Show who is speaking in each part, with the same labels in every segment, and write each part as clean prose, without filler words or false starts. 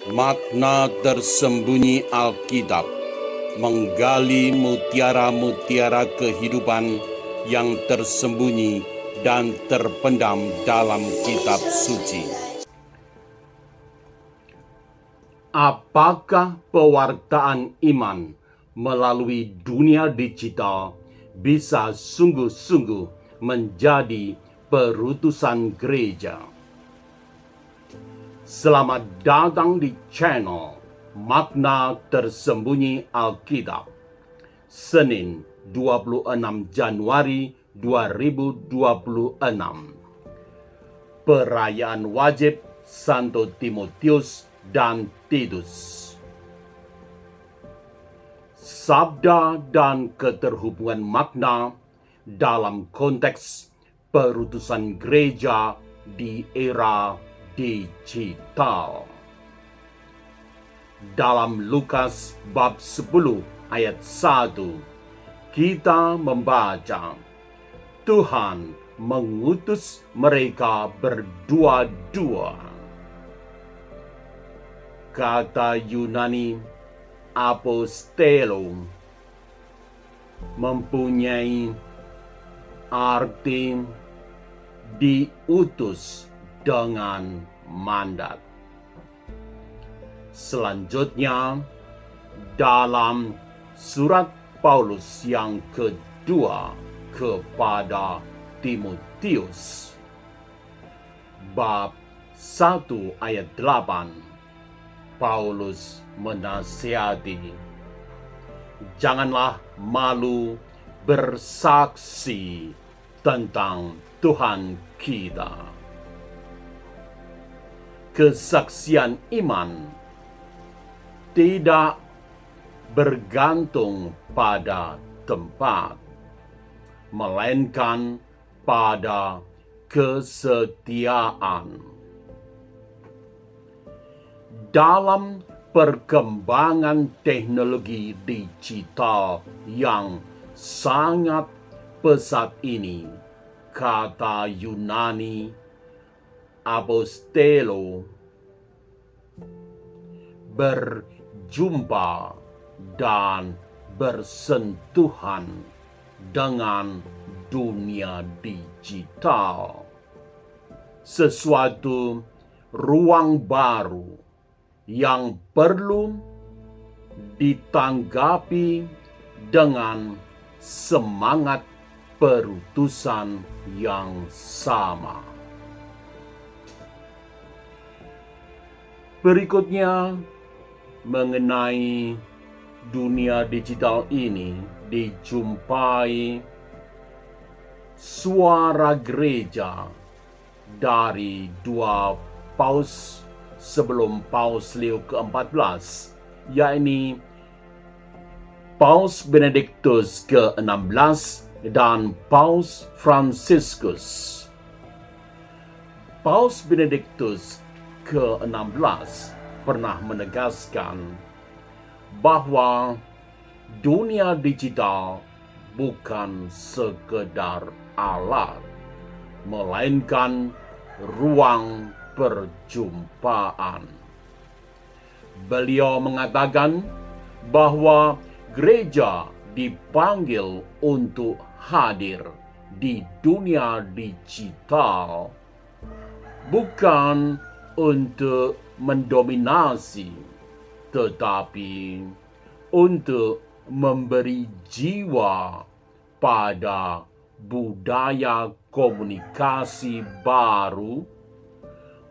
Speaker 1: Makna tersembunyi Alkitab menggali mutiara-mutiara kehidupan yang tersembunyi dan terpendam dalam kitab suci. Apakah pewartaan iman melalui dunia digital bisa sungguh-sungguh menjadi perutusan gereja? Selamat datang di channel Makna Tersembunyi Alkitab. Senin 26 Januari 2026. Perayaan wajib Santo Timotius dan Titus. Sabda dan keterhubungan makna dalam konteks perutusan gereja di era digital. Dalam Lukas bab 10 ayat 1, kita membaca, Tuhan mengutus mereka berdua-dua. Kata Yunani apostelo mempunyai arti diutus dengan mandat. Selanjutnya, dalam surat Paulus yang kedua kepada Timotius, bab 1 ayat 8, Paulus menasihati, janganlah malu bersaksi tentang Tuhan kita. Kesaksian iman tidak bergantung pada tempat, melainkan pada kesetiaan. Dalam perkembangan teknologi digital yang sangat pesat ini, kata Yunani apostelo berjumpa dan bersentuhan dengan dunia digital, sesuatu ruang baru yang perlu ditanggapi dengan semangat perutusan yang sama. Berikutnya, mengenai dunia digital ini dijumpai suara gereja dari dua paus sebelum Paus Leo ke-14, yakni Paus Benediktus ke-16 dan Paus Fransiskus. Paus Benediktus ke-16 pernah menegaskan bahwa dunia digital bukan sekedar alat, melainkan ruang perjumpaan. Beliau mengatakan bahwa gereja dipanggil untuk hadir di dunia digital, bukan untuk mendominasi, tetapi untuk memberi jiwa pada budaya komunikasi baru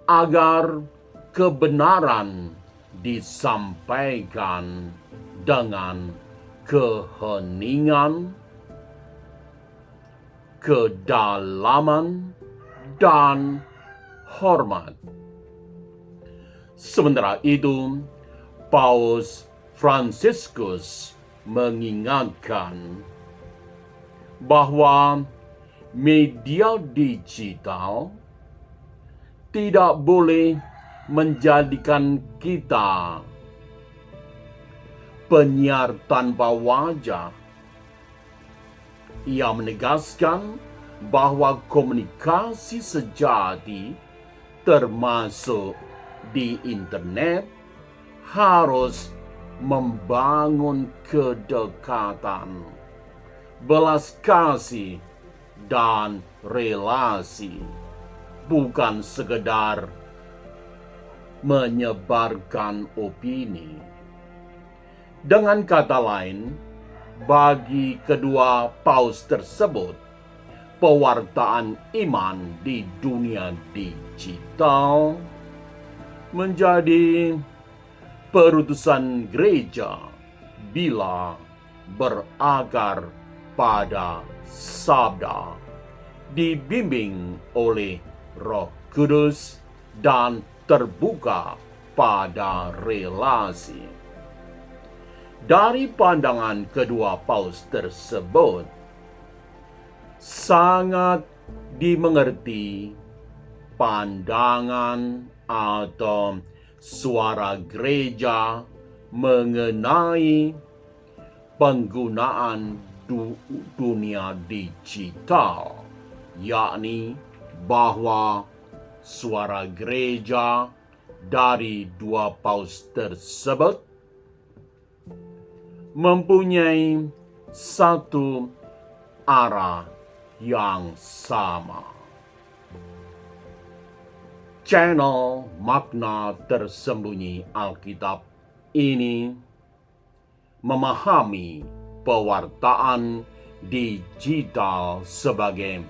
Speaker 1: agar kebenaran disampaikan dengan keheningan, kedalaman, dan hormat. Sementara itu, Paus Fransiskus mengingatkan bahwa media digital tidak boleh menjadikan kita penyiar tanpa wajah. Ia menegaskan bahwa komunikasi sejati termasuk di internet harus membangun kedekatan, belas kasih, dan relasi, bukan sekedar menyebarkan opini. Dengan kata lain, bagi kedua paus tersebut, pewartaan iman di dunia digital menjadi perutusan gereja bila berakar pada sabda, dibimbing oleh Roh Kudus dan terbuka pada relasi. Dari pandangan kedua paus tersebut, sangat dimengerti pandangan atau suara gereja mengenai penggunaan dunia digital, yakni bahwa suara gereja dari dua paus tersebut mempunyai satu arah yang sama. Channel makna tersembunyi Alkitab ini memahami pewartaan digital sebagai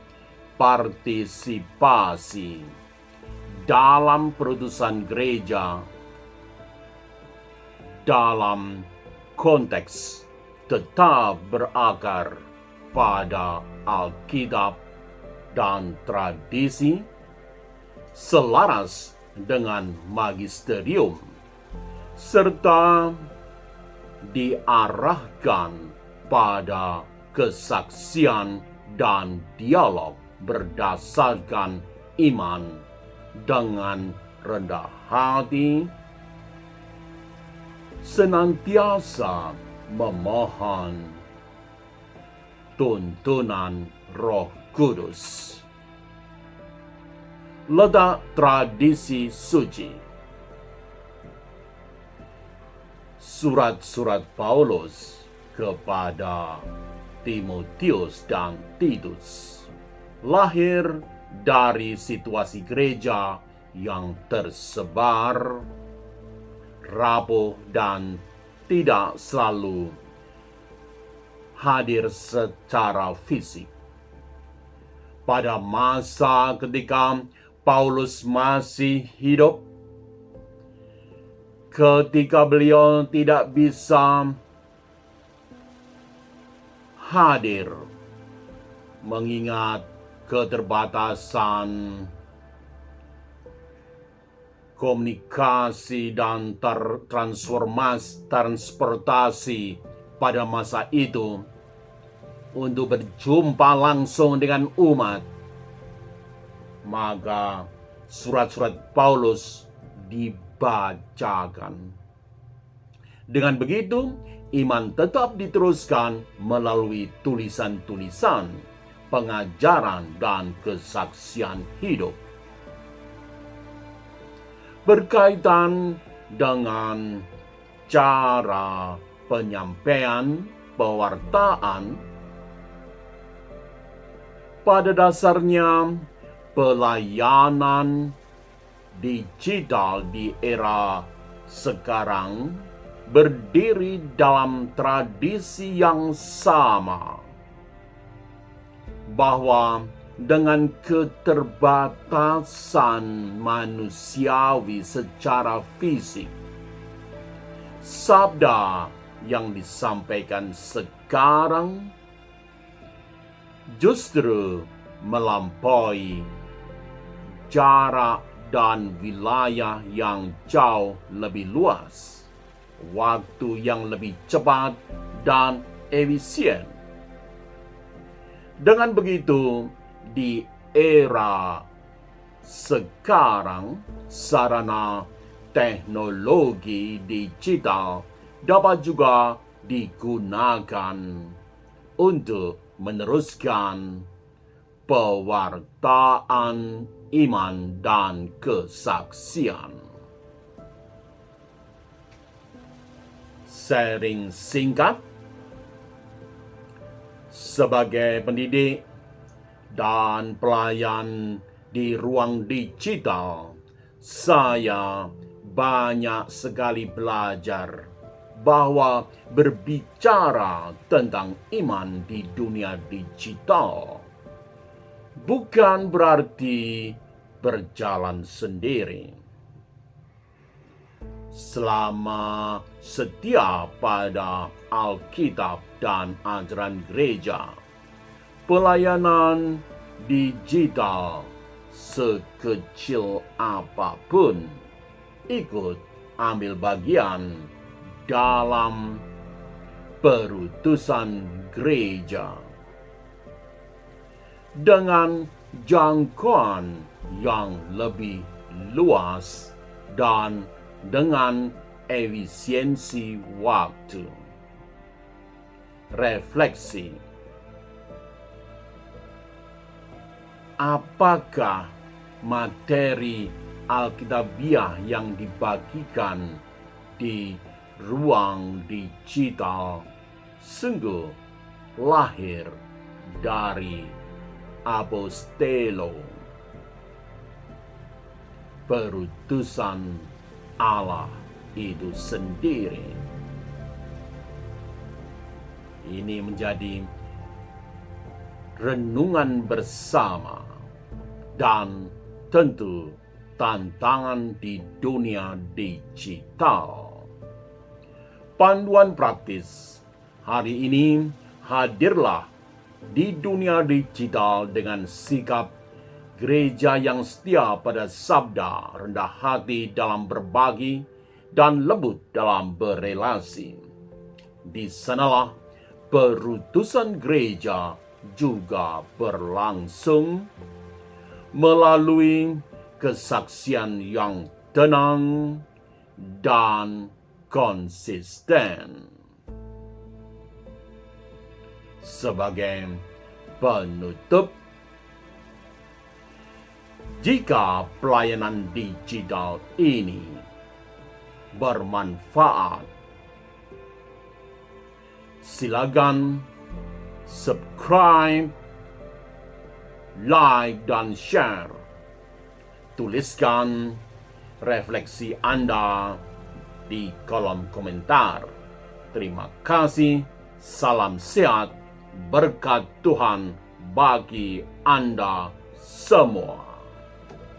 Speaker 1: partisipasi dalam perutusan gereja dalam konteks tetap berakar pada Alkitab dan tradisi, selaras dengan magisterium, serta diarahkan pada kesaksian dan dialog berdasarkan iman dengan rendah hati, senantiasa memohon tuntunan Roh Kudus. Letak tradisi suci. Surat-surat Paulus kepada Timotius dan Titus lahir dari situasi gereja yang tersebar, rapuh, dan tidak selalu hadir secara fisik. Pada masa ketika Paulus masih hidup, ketika beliau tidak bisa hadir mengingat keterbatasan komunikasi dan transportasi pada masa itu untuk berjumpa langsung dengan umat, maka surat-surat Paulus dibacakan. Dengan begitu, iman tetap diteruskan melalui tulisan-tulisan, pengajaran, dan kesaksian hidup. Berkaitan dengan cara penyampaian pewartaan, pada dasarnya pelayanan digital di era sekarang berdiri dalam tradisi yang sama, bahwa dengan keterbatasan manusiawi secara fisik, sabda yang disampaikan sekarang justru melampaui jarak dan wilayah yang jauh lebih luas, waktu yang lebih cepat dan efisien. Dengan begitu, di era sekarang, sarana teknologi digital dapat juga digunakan untuk meneruskan pewartaan iman dan kesaksian. sharing singkat. Sebagai pendidik dan pelayan di ruang digital, saya banyak sekali belajar bahwa berbicara tentang iman di dunia digital bukan berarti berjalan sendiri. Selama setia pada Alkitab dan ajaran gereja, pelayanan digital sekecil apapun ikut ambil bagian dalam perutusan gereja dengan jangkauan yang lebih luas dan dengan efisiensi waktu. Refleksi. Apakah materi Alkitabiah yang dibagikan di ruang digital sungguh lahir dari apostelo, perutusan Allah itu sendiri? Ini menjadi renungan bersama dan tentu tantangan di dunia digital. Panduan praktis hari ini, hadirlah di dunia digital dengan sikap gereja yang setia pada sabda, rendah hati dalam berbagi, dan lembut dalam berelasi. Di sanalah perutusan gereja juga berlangsung melalui kesaksian yang tenang dan konsisten. Sebagai penutup, jika pelayanan digital ini bermanfaat, silakan subscribe, like, dan share. Tuliskan refleksi Anda di kolom komentar. Terima kasih, salam sehat, berkat Tuhan bagi Anda semua.